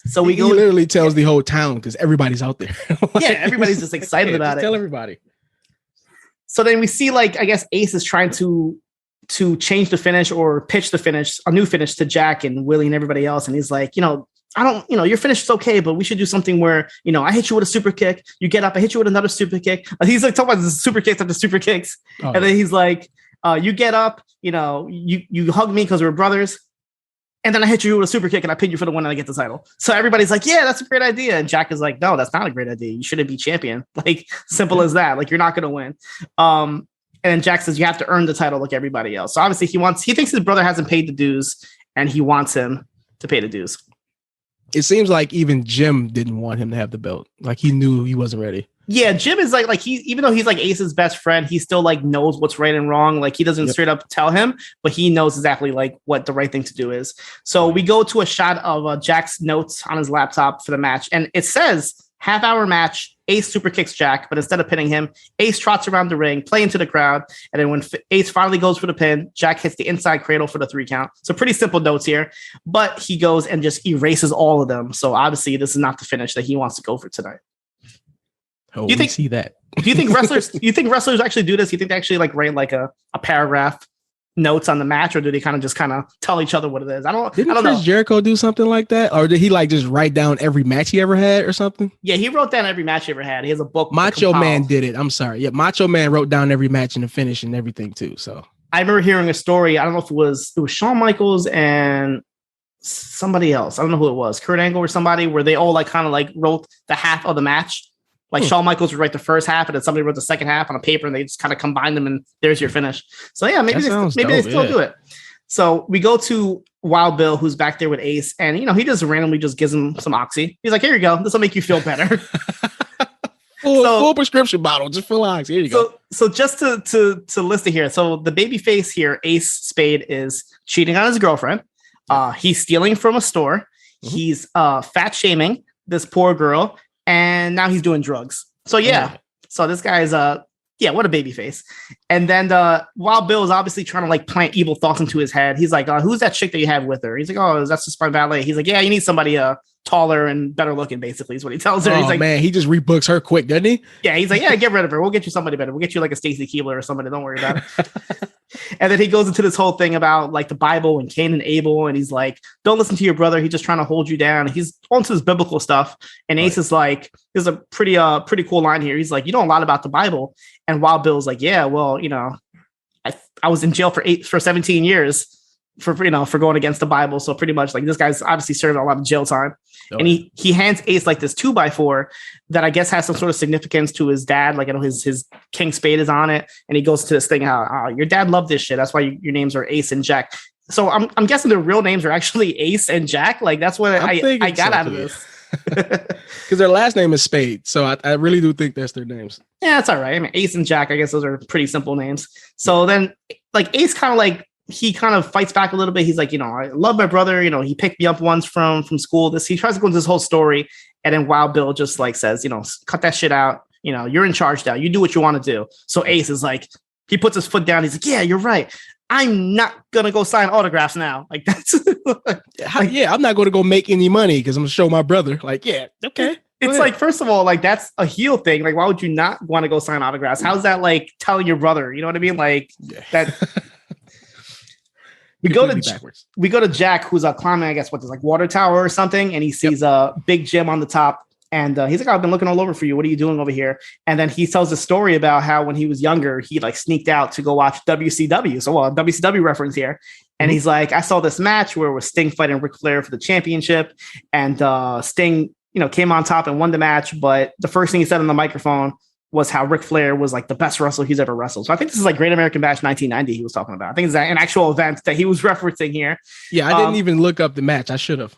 B: So he
C: literally tells the whole town because everybody's out there.
B: Yeah, everybody's just excited about it.
C: Tell everybody.
B: So then we see, like, I guess Ace is trying to change the finish or pitch the finish, a new finish to Jack and Willie and everybody else. And he's like, your finish is okay, but we should do something where, I hit you with a super kick. You get up, I hit you with another super kick. He's like talking about the super kicks after super kicks. Oh. And then he's like, you get up, you hug me because we're brothers. And then I hit you with a super kick and I pin you for the win and I get the title. So everybody's like, yeah, that's a great idea. And Jack is like, no, that's not a great idea. You shouldn't be champion. Like, simple as that. Like, you're not going to win. And then Jack says, you have to earn the title like everybody else. So obviously he thinks his brother hasn't paid the dues and he wants him to pay the dues.
C: It seems like even Jim didn't want him to have the belt. Like he knew he wasn't ready.
B: Yeah, Jim is like he, even though he's like Ace's best friend, he still like knows what's right and wrong. Like he doesn't straight up tell him, but he knows exactly like what the right thing to do is. So we go to a shot of Jack's notes on his laptop for the match, and it says half-hour match. Ace super kicks Jack, but instead of pinning him, Ace trots around the ring, playing to the crowd, and then when Ace finally goes for the pin, Jack hits the inside cradle for the 3 count. So pretty simple notes here, but he goes and just erases all of them. So obviously this is not the finish that he wants to go for tonight.
C: Oh, do you see that?
B: Do you think wrestlers actually do this? Do you think they actually like write like a paragraph notes on the match, or do they kind of tell each other what it is? I don't
C: Chris
B: know.
C: Jericho do something like that, or did he like just write down every match he ever had or something?
B: Yeah, he wrote down every match he ever had. He has a book.
C: Macho Man did it. I'm sorry. Yeah, Macho Man wrote down every match and the finish and everything too. So
B: I remember hearing a story. I don't know if it was Shawn Michaels and somebody else. I don't know who it was, Kurt Angle or somebody, where they all like kind of like wrote the half of the match. Like Shawn Michaels would write the first half, and then somebody wrote the second half on a paper, and they just kind of combined them, and there's your finish. So yeah, maybe they still do it. So we go to Wild Bill, who's back there with Ace, and he just randomly just gives him some oxy. He's like, "Here you go. This will make you feel better."
C: full prescription bottle, just full oxy. Here you go.
B: So just to list it here. So the baby face here, Ace Spade, is cheating on his girlfriend. He's stealing from a store. Mm-hmm. He's fat shaming this poor girl. And now he's doing drugs. So yeah. So this guy is what a baby face. And then Wild Bill is obviously trying to like plant evil thoughts into his head. He's like, who's that chick that you have with her? He's like, oh, that's just my valet. He's like, yeah, you need somebody taller and better looking, basically, is what he tells her.
C: Oh,
B: he's like,
C: man, he just rebooks her quick, doesn't he?
B: Yeah, he's like, yeah, get rid of her. We'll get you somebody better. We'll get you like a Stacy Keibler or somebody. Don't worry about it. And then he goes into this whole thing about like the Bible and Cain and Abel. And he's like, don't listen to your brother. He's just trying to hold you down. He's onto his biblical stuff. And Ace is like, there's a pretty cool line here. He's like, you know a lot about the Bible. And Wild Bill's like, yeah, well, I was in jail for 17 years. for going against the Bible. So pretty much like this guy's obviously serving a lot of jail time. And he hands Ace like this 2x4 that I guess has some sort of significance to his dad. Like, I know his King Spade is on it, and he goes to this thing how your dad loved this shit. That's why your names are Ace and Jack. So I'm guessing their real names are actually Ace and Jack. Like that's what I got out of this.
C: Because their last name is Spade. So I really do think that's their names.
B: Yeah, that's all right. I mean, Ace and Jack, I guess those are pretty simple names. So then like Ace kind of fights back a little bit. He's like, I love my brother. He picked me up once from school. He tries to go into this whole story. And then Wild Bill just like says, cut that shit out. You're in charge now. You do what you want to do. So Ace is like, he puts his foot down. He's like, yeah, you're right. I'm not going to go sign autographs now. Like that's
C: I'm not going to go make any money because I'm going to show my brother. Like, yeah, okay.
B: It's like, first of all, like that's a heel thing. Like, why would you not want to go sign autographs? How's that like telling your brother? You know what I mean? Like that. We go to Jack, who's climbing, I guess, there's like water tower or something, and he sees a Big Jim on the top, and he's like, "I've been looking all over for you. What are you doing over here?" And then he tells a story about how when he was younger, he like sneaked out to go watch WCW. So, a WCW reference here, and he's like, "I saw this match where it was Sting fighting Ric Flair for the championship, and Sting, came on top and won the match. But the first thing he said on the microphone was how Ric Flair was like the best wrestler he's ever wrestled." So I think this is like Great American Bash 1990 he was talking about. I think it's an actual event that he was referencing here.
C: Yeah, I didn't even look up the match. I should have.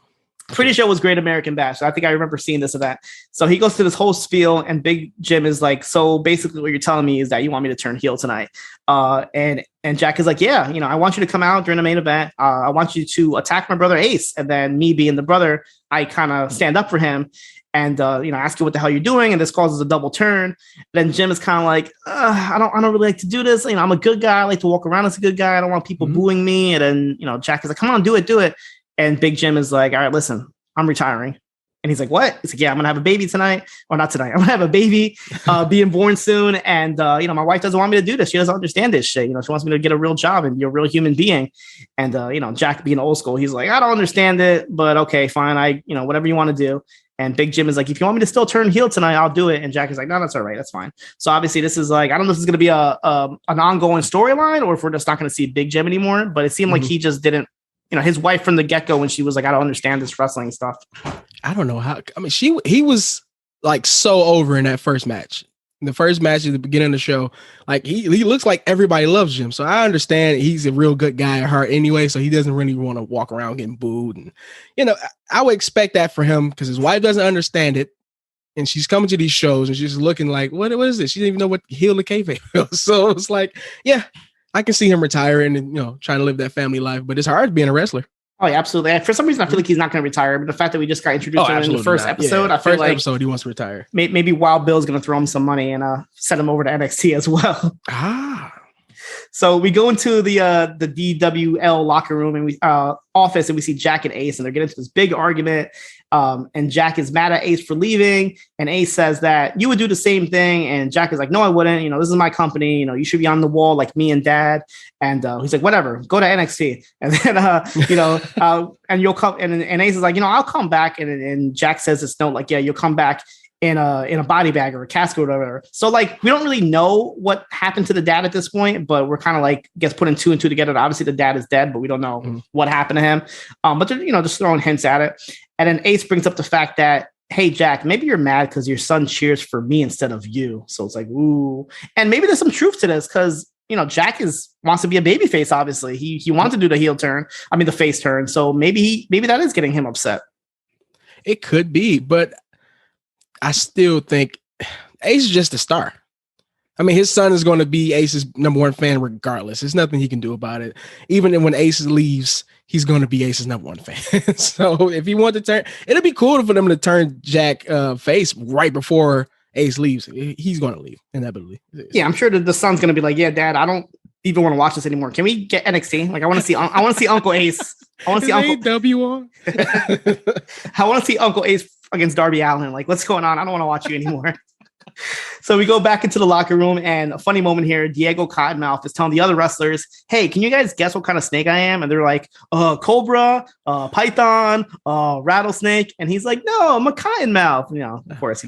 B: Pretty sure it was Great American Bash. So I think I remember seeing this event. So he goes to this whole spiel, and Big Jim is like, "So basically what you're telling me is that you want me to turn heel tonight." And Jack is like, "Yeah, I want you to come out during the main event. I want you to attack my brother Ace. And then me being the brother, I kind of stand up for him. And ask you what the hell you're doing, and this causes a double turn." Then Jim is kind of like, I don't really like to do this. I'm a good guy. I like to walk around as a good guy. I don't want people booing me. And then Jack is like, "Come on, do it." And Big Jim is like, "All right, listen, I'm retiring." And he's like, "What?" He's like, "Yeah, I'm gonna have a baby tonight, or not tonight. I'm gonna have a baby, being born soon. And my wife doesn't want me to do this. She doesn't understand this shit. She wants me to get a real job and be a real human being." And Jack being old school, he's like, "I don't understand it, but okay, fine. Whatever you want to do." And Big Jim is like, "If you want me to still turn heel tonight, I'll do it." And Jack is like, "No, that's all right. That's fine." So obviously this is like, I don't know if it's going to be an ongoing storyline or if we're just not going to see Big Jim anymore, but it seemed like he just didn't, his wife from the get-go, when she was like, "I don't understand this wrestling stuff."
C: I don't know how, I mean, he was like so over in that first match. In the first match at the beginning of the show, like he looks like everybody loves him. So I understand he's a real good guy at heart anyway. So he doesn't really want to walk around getting booed. And, I would expect that for him because his wife doesn't understand it. And she's coming to these shows and she's looking like, what is this? She didn't even know what heel the kayfabe was. So it's like, yeah, I can see him retiring and, trying to live that family life, but it's hard being a wrestler.
B: Oh, yeah, absolutely. For some reason, I feel like he's not going to retire. But the fact that we just got introduced to him in the first episode, I feel
C: first
B: like
C: episode he wants to retire.
B: Maybe Wild Bill's going to throw him some money and send him over to NXT as well. So we go into the DWL locker room and we office, and we see Jack and Ace, and they're getting into this big argument. And Jack is mad at Ace for leaving, and Ace says that you would do the same thing. And Jack is like, "No, I wouldn't. This is my company. You should be on the wall like me and Dad." And he's like, "Whatever, go to NXT." And then and you'll come. And Ace is like, "I'll come back." And Jack says this note like, "Yeah, you'll come back in a body bag or a casket or whatever." So like, we don't really know what happened to the dad at this point, but we're kind of like gets put in two and two together. Obviously the dad is dead, but we don't know what happened to him. But they're, just throwing hints at it. And then Ace brings up the fact that, "Hey, Jack, maybe you're mad because your son cheers for me instead of you." So it's like, ooh. And maybe there's some truth to this because, Jack wants to be a babyface. Obviously he wants to do the heel turn. I mean, the face turn. So maybe that is getting him upset.
C: It could be, but I still think Ace is just a star. I mean, his son is going to be Ace's number one fan regardless. There's nothing he can do about it. Even when Ace leaves, he's going to be Ace's number one fan. So if he wants to turn, it'll be cool for them to turn Jack face right before Ace leaves. He's going to leave inevitably.
B: Yeah, I'm sure the son's going to be like, "Yeah, Dad, I don't even want to watch this anymore. Can we get NXT? Like, I want to see Uncle Ace. I want to see Uncle
C: on.
B: I want to see Uncle Ace against Darby Allin. Like, what's going on? I don't want to watch you anymore." So we go back into the locker room, and a funny moment here, Diego Cottonmouth is telling the other wrestlers, "Hey, can you guys guess what kind of snake I am?" And they're like, "Cobra, python, rattlesnake." And he's like, "No, I'm a cottonmouth." Of course,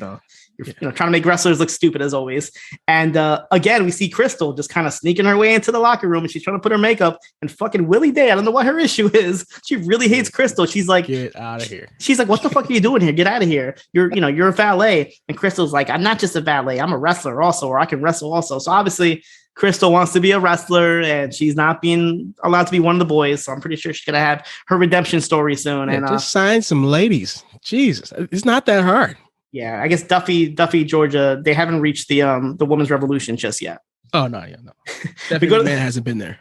B: You're trying to make wrestlers look stupid as always. And again, we see Crystal just kind of sneaking her way into the locker room, and she's trying to put her makeup. And fucking Willie Day, I don't know what her issue is. She really hates Crystal. She's like,
C: get out of here.
B: She's like, what the fuck are you doing here? Get out of here. You're a valet. And Crystal's like, I'm not just a valet. I'm a wrestler also, or I can wrestle also. So obviously, Crystal wants to be a wrestler, and she's not being allowed to be one of the boys. So I'm pretty sure she's gonna have her redemption story soon. And
C: just sign some ladies. Jesus, it's not that hard.
B: Yeah, I guess Duffy, Georgia, they haven't reached the women's revolution just yet.
C: Oh no. Definitely, man hasn't been there.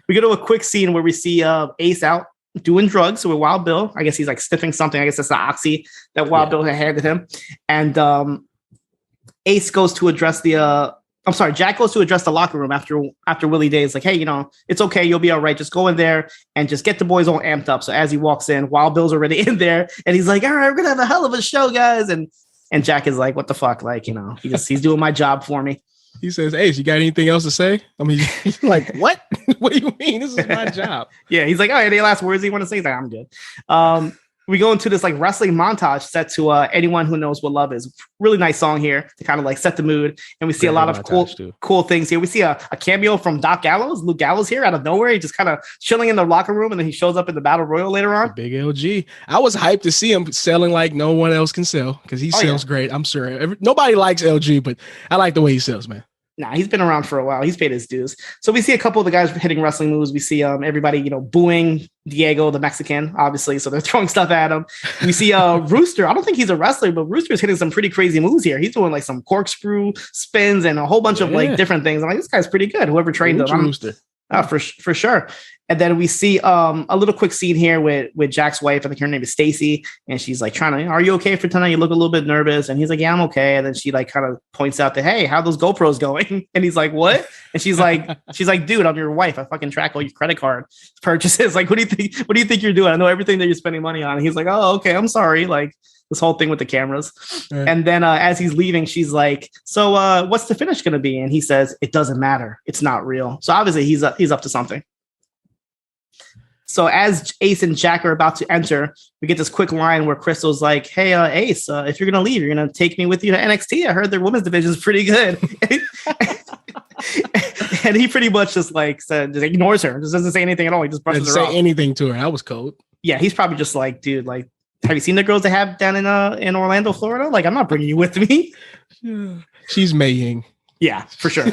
B: We go to a quick scene where we see Ace out doing drugs with Wild Bill. I guess he's like sniffing something. I guess that's the oxy that Wild Bill had handed him. And Ace goes to address Jack goes to address the locker room after Willie Day is like, hey, it's okay. You'll be all right. Just go in there and just get the boys all amped up. So as he walks in, Wild Bill's already in there, and he's like, all right, we're going to have a hell of a show, guys. And Jack is like, what the fuck? Like, he's doing my job for me.
C: He says, hey, you got anything else to say? I mean, he's like, what? What do you mean? This is my job.
B: Yeah. He's like, oh, any last words you want to say? He's like, I'm good. We go into this like wrestling montage set to Anyone Who Knows What Love Is. Really nice song here to kind of like set the mood. And we see a lot of cool things here. We see a cameo from Doc Gallows, Luke Gallows here out of nowhere. He just kind of chilling in the locker room, and then he shows up in the Battle Royal later on.
C: Big LG. I was hyped to see him selling like no one else can sell, because he sells great. I'm sure nobody likes LG, but I like the way he sells, man.
B: Nah, he's been around for a while. He's paid his dues. So we see a couple of the guys hitting wrestling moves. We see everybody, booing Diego, the Mexican, obviously. So they're throwing stuff at him. We see Rooster. I don't think he's a wrestler, but Rooster's hitting some pretty crazy moves here. He's doing like some corkscrew spins and a whole bunch of like different things. I'm like, this guy's pretty good. Whoever trained him.
C: Rooster.
B: For sure. And then we see a little quick scene here with Jack's wife. I think her name is Stacy, and she's like trying to, are you okay for tonight? You look a little bit nervous. And he's like, yeah, I'm okay. And then she like kind of points out that, hey, how those GoPros going? And he's like, what? And she's like, dude, I'm your wife. I fucking track all your credit card purchases. Like, what do you think you're doing? I know everything that you're spending money on. And he's like, oh, okay, I'm sorry. Like this whole thing with the cameras. Right. And then as he's leaving, she's like, so what's the finish going to be? And he says, it doesn't matter. It's not real. So obviously he's up to something. So as Ace and Jack are about to enter, we get this quick line where Crystal's like, hey, Ace, if you're going to leave, you're going to take me with you to NXT. I heard their women's division is pretty good. And he pretty much just ignores her. Just doesn't say anything at all. He just brushes her off.
C: Say anything to her. That was cold.
B: Yeah, he's probably just like, dude, like, have you seen the girls they have down in Orlando, Florida? Like, I'm not bringing you with me.
C: She's Maying.
B: Yeah, for sure.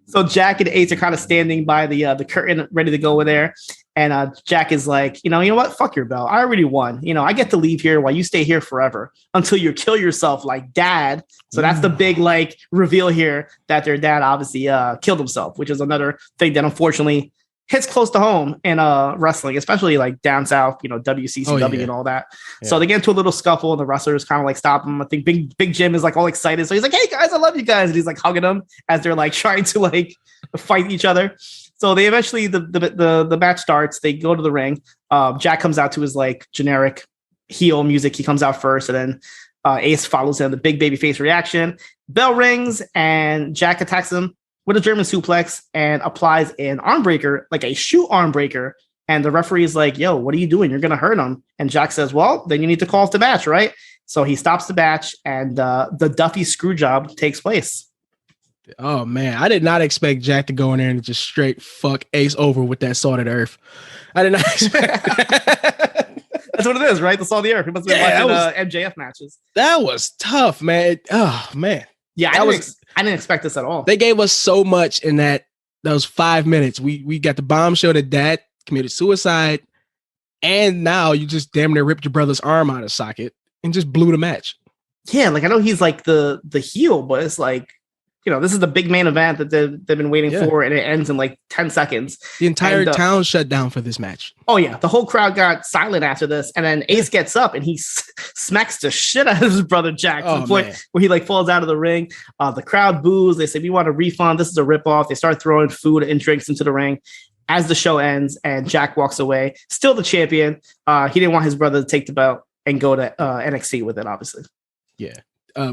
B: So Jack and Ace are kind of standing by the curtain, ready to go in there. And Jack is like, you know what? Fuck your belt. I already won. I get to leave here while you stay here forever until you kill yourself like dad. So that's the big like reveal here that their dad obviously killed himself, which is another thing that unfortunately hits close to home in wrestling, especially like down south, WCCW and all that. Yeah. So they get into a little scuffle, and the wrestlers kind of like stop him. I think Big Jim is like all excited, so he's like, "Hey guys, I love you guys," and he's like hugging them as they're like trying to like fight each other. So they eventually the match starts. They go to the ring. Jack comes out to his like generic heel music. He comes out first, and then Ace follows him. The big baby face reaction. Bell rings, and Jack attacks him with a German suplex and applies an arm breaker, like a shoe arm breaker. And the referee is like, yo, what are you doing? You're going to hurt him. And Jack says, well, then you need to call off the match, right? So he stops the match, and the Duffy screw job takes place.
C: Oh, man. I did not expect Jack to go in there and just straight fuck Ace over with that Salt of the Earth. I did not expect that.
B: That's what it is, right? The Salt of the Earth. He must have been watching MJF matches.
C: That was tough, man. Oh, man.
B: Yeah, I didn't expect this at all.
C: They gave us so much in those 5 minutes. We got the bombshell that dad committed suicide, and now you just damn near ripped your brother's arm out of socket and just blew the match.
B: Yeah, like I know he's like the heel, but it's like, this is the big main event that they've been waiting for, and it ends in like 10 seconds.
C: The entire town shut down for this match.
B: Oh, yeah. The whole crowd got silent after this. And then Ace gets up and he smacks the shit out of his brother Jack to the point where he like falls out of the ring. The crowd boos. They say, we want a refund. This is a ripoff. They start throwing food and drinks into the ring as the show ends, and Jack walks away. Still the champion. He didn't want his brother to take the belt and go to NXT with it, obviously.
C: Yeah.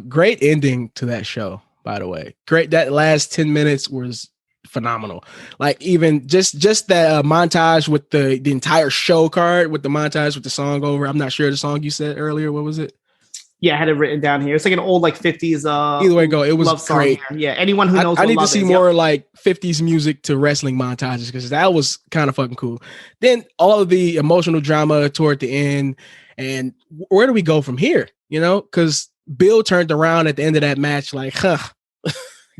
C: Great ending to that show. By the way, great. That last 10 minutes was phenomenal. Like even just that montage with the entire show card with the montage with the song over. I'm not sure the song you said earlier. What was it?
B: Yeah, I had it written down here. It's like an old like 50s
C: Either way go, it was
B: love song
C: great.
B: here. Yeah, anyone who knows
C: I need to
B: love
C: see
B: is.
C: more like 50s music to wrestling montages because that was kind of fucking cool. Then all of the emotional drama toward the end, and where do we go from here? You know, because Bill turned around at the end of that match like, huh,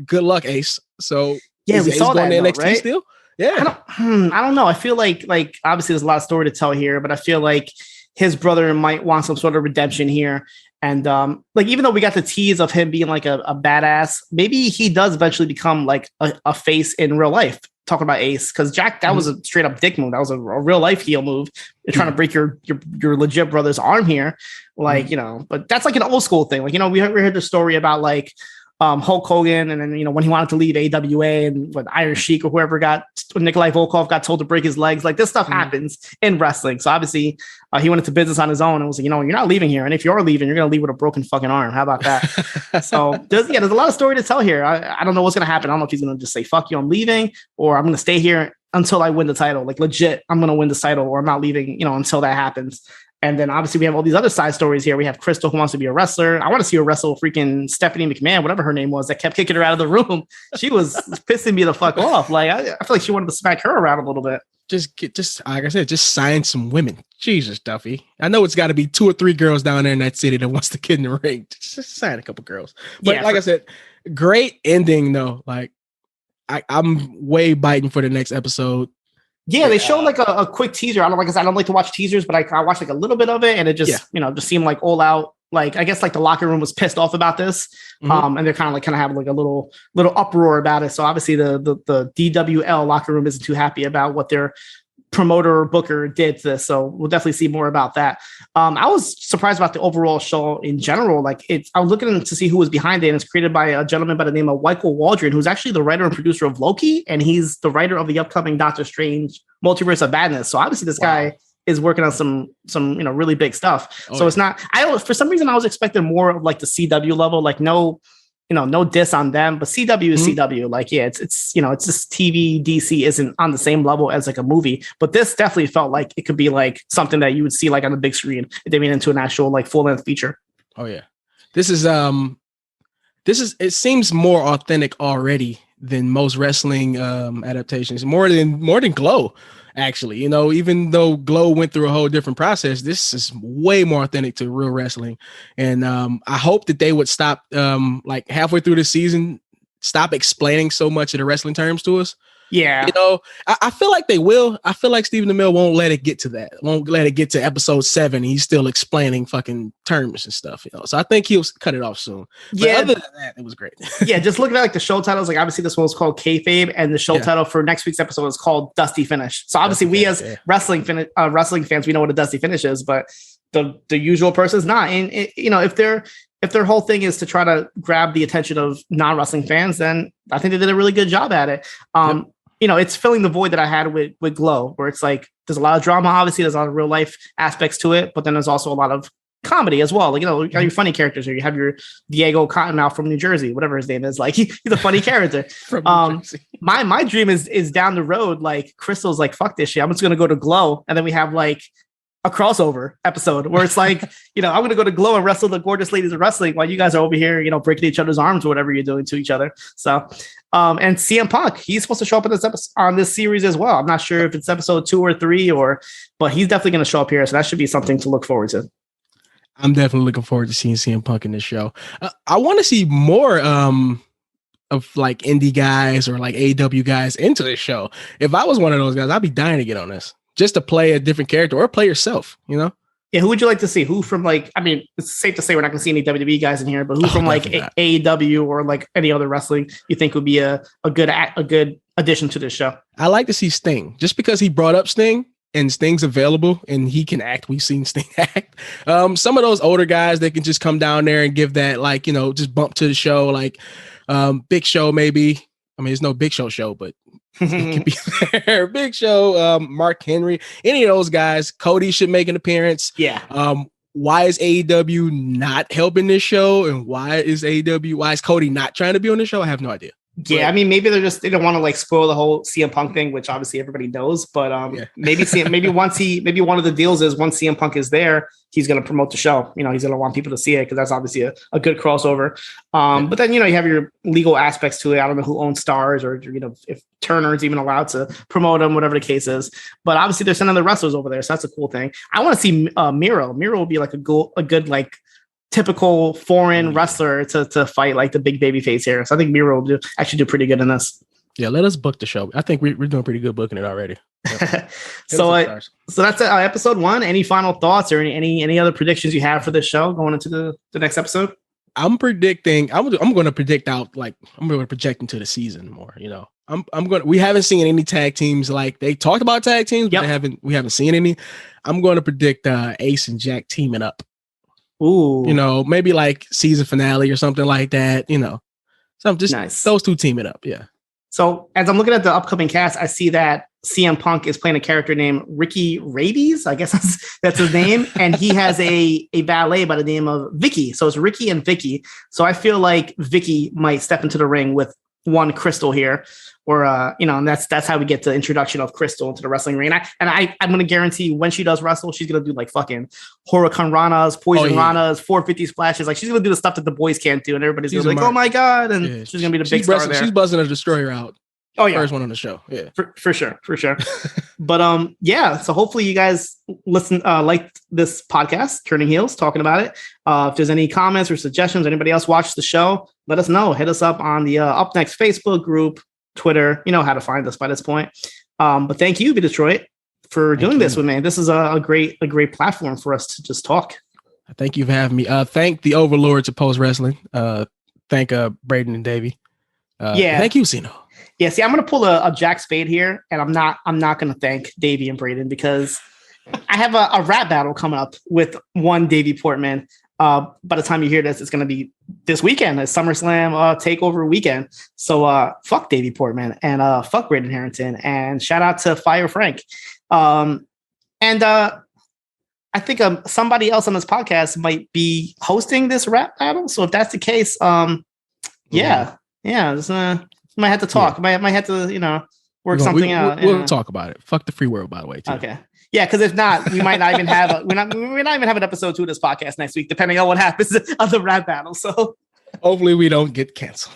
C: good luck, Ace. So
B: Yeah, we saw
C: going
B: that
C: to
B: note,
C: NXT
B: right?
C: still. Yeah,
B: I don't know. I feel like obviously there's a lot of story to tell here, but I feel like his brother might want some sort of redemption here. And like even though we got the tease of him being like a badass, maybe he does eventually become like a face in real life. Talking about Ace, because Jack, that was a straight up dick move. That was a real life heel move. You're trying to break your legit brother's arm here, like you know. But that's like an old school thing. Like you know, we heard the story about like Hulk Hogan, and then you know when he wanted to leave AWA and when Iron Sheik or whoever Nikolai Volkov got told to break his legs. Like this stuff happens in wrestling. So obviously he went into business on his own and was like, you know, you're not leaving here, and if you're leaving, you're gonna leave with a broken fucking arm. How about that? So there's a lot of story to tell here. I don't know what's gonna happen. I don't know if he's gonna just say fuck you, I'm leaving, or I'm gonna stay here until I win the title. Like legit, I'm gonna win this title, or I'm not leaving. You know, until that happens. And then obviously we have all these other side stories here. We have Crystal who wants to be a wrestler. I want to see her wrestle freaking Stephanie McMahon, whatever her name was, that kept kicking her out of the room. She was pissing me the fuck off. Like I feel like she wanted to smack her around a little bit.
C: Just like I said, just sign some women. Jesus, Duffy. I know it's got to be 2 or 3 girls down there in that city that wants to get in the ring. Just sign a couple girls. But I said, great ending though. Like I'm way biting for the next episode.
B: Yeah, they showed like a quick teaser. I don't like to watch teasers, but I watched like a little bit of it, and it just just seemed like all out. Like I guess like the locker room was pissed off about this, and they're kind of having like a little uproar about it. So obviously the DWL locker room isn't too happy about what their promoter or booker did to this. So we'll definitely see more about that. I was surprised about the overall show in general. Like I was looking to see who was behind it, and it's created by a gentleman by the name of Michael Waldron, who's actually the writer and producer of Loki, and he's the writer of the upcoming Doctor Strange Multiverse of Madness. So obviously this guy is working on some really big stuff. It's not, for some reason I was expecting more of like the CW level, like no diss on them, but CW is CW. Like, yeah, it's just TV. DC isn't on the same level as like a movie, but this definitely felt like it could be like something that you would see like on the big screen if they made it into an actual like full length feature. Oh yeah.
C: This is it seems more authentic already than most wrestling adaptations, more than Glow. Actually, even though Glow went through a whole different process, this is way more authentic to real wrestling. And I hope that they would stop like halfway through the season, stop explaining so much of the wrestling terms to us.
B: Yeah.
C: I feel like they will. I feel like Stephen Amell won't let it get to that. Won't let it get to episode 7. He's still explaining fucking terms and stuff, So I think he'll cut it off soon. But other than that, it was great.
B: Yeah, just looking at like the show titles, like obviously this one was called Kayfabe, and the show title for next week's episode is called Dusty Finish. So obviously we as wrestling fans, we know what a dusty finish is, but the usual person is not. And if their whole thing is to try to grab the attention of non-wrestling fans, then I think they did a really good job at it. It's filling the void that I had with Glow, where it's like there's a lot of drama. Obviously, there's a lot of real life aspects to it, but then there's also a lot of comedy as well. Like, you got your funny characters, or you have your Diego Cottonmouth from New Jersey, whatever his name is. Like he's a funny character. From New Jersey. My dream is down the road. Like Crystal's like, fuck this shit, I'm just gonna go to Glow, and then we have like a crossover episode where it's like, I'm going to go to Glow and wrestle the gorgeous ladies of wrestling while you guys are over here, breaking each other's arms or whatever you're doing to each other. So, and CM Punk, he's supposed to show up in this episode, on this series as well. I'm not sure if it's episode 2 or 3 but he's definitely going to show up here. So that should be something to look forward to.
C: I'm definitely looking forward to seeing CM Punk in this show. I want to see more, of like indie guys or like AEW guys into this show. If I was one of those guys, I'd be dying to get on this. Just to play a different character or play yourself, Yeah,
B: who would you like to see? Who from it's safe to say we're not going to see any WWE guys in here, but who from like AEW or like any other wrestling you think would be a good addition to this show?
C: I like to see Sting, just because he brought up Sting and Sting's available and he can act. We've seen Sting act. Some of those older guys, they can just come down there and give that just bump to the show, like Big Show maybe. I mean, there's no Big Show, but it could be there. Big Show, Mark Henry, any of those guys. Cody should make an appearance.
B: Yeah.
C: Why is AEW not helping this show? And why is Cody not trying to be on the show? I have no idea.
B: Yeah, I mean, maybe they don't want to like spoil the whole CM Punk thing, which obviously everybody knows. But maybe one of the deals is once CM Punk is there, he's going to promote the show. You know, he's going to want people to see it because that's obviously a good crossover. But then you have your legal aspects to it. I don't know who owns Starz or if Turner's even allowed to promote them, whatever the case is. But obviously they're sending the wrestlers over there, so that's a cool thing. I want to see Miro. Miro will be like a good like typical foreign wrestler to fight like the big baby face here. So I think Miro will actually do pretty good in this.
C: Yeah, let us book the show. I think we're doing pretty good booking it already. Yep.
B: So that's episode 1. Any final thoughts or any other predictions you have for this show going into the next episode?
C: I'm going to predict out, like, I'm going to project into the season more, you know. We haven't seen any tag teams. Like, they talked about tag teams, but we haven't seen any. I'm going to predict Ace and Jack teaming up.
B: Ooh.
C: You know, maybe like season finale or something like that, you know. So just nice. Those two teaming up, yeah.
B: So as I'm looking at the upcoming cast, I see that CM Punk is playing a character named Ricky Rabies. I guess that's his name. And he has a valet by the name of Vicky. So it's Ricky and Vicky. So I feel like Vicky might step into the ring with one Crystal here. Or and that's how we get the introduction of Crystal into the wrestling ring. I'm gonna guarantee when she does wrestle, she's gonna do like fucking Huracan Ranas, Poison Ranas, 450 splashes. Like she's gonna do the stuff that the boys can't do, and everybody's gonna be like, "Oh my god!" And she's gonna be the big star there.
C: She's buzzing a destroyer out.
B: Oh yeah,
C: first one on the show. Yeah,
B: for sure. But So hopefully you guys liked this podcast, Turning Heels, talking about it. If there's any comments or suggestions, anybody else watched the show, let us know. Hit us up on the upNXT Facebook group. Twitter, you know how to find us by this point. But thank you, B Detroit, for doing this with me. This is a great platform for us to just talk.
C: Thank you for having me. Thank the overlords of post wrestling. Thank Braden and Davey. Thank you, Siino.
B: Yeah, see, I'm gonna pull a Jack Spade here, and I'm not gonna thank Davey and Braden because I have a rap battle coming up with one Davey Portman. By the time you hear this, it's going to be this weekend, a SummerSlam takeover weekend. So fuck Davey Portman and fuck Braden Harrington and shout out to Fire Frank. I think somebody else on this podcast might be hosting this rap battle. So if that's the case, might have to talk. Might have to work something out.
C: We'll talk about it. Fuck the free world, by the way. Too.
B: Okay. Yeah, because if not, we might not even have we might not even have an episode 2 of this podcast next week, depending on what happens of the rap battle. So
C: hopefully we don't get canceled.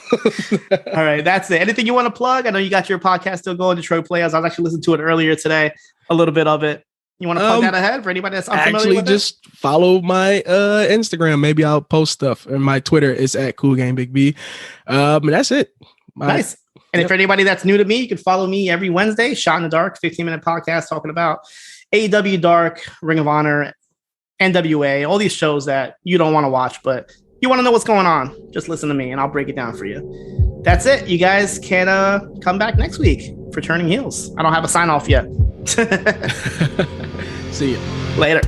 B: All right, that's it. Anything you want to plug? I know you got your podcast still going, Detroit Players. I was actually listening to it earlier today, a little bit of it. You want to plug that ahead for anybody that's unfamiliar with
C: just follow my Instagram. Maybe I'll post stuff. And my Twitter is @CoolGameBigB. And that's it.
B: Nice. And if anybody that's new to me, you can follow me every Wednesday, Shot in the Dark, 15-minute podcast talking about AEW Dark, Ring of Honor, NWA, all these shows that you don't want to watch, but you want to know what's going on. Just listen to me and I'll break it down for you. That's it. You guys can come back next week for Turning Heels. I don't have a sign off yet.
C: See you
B: later.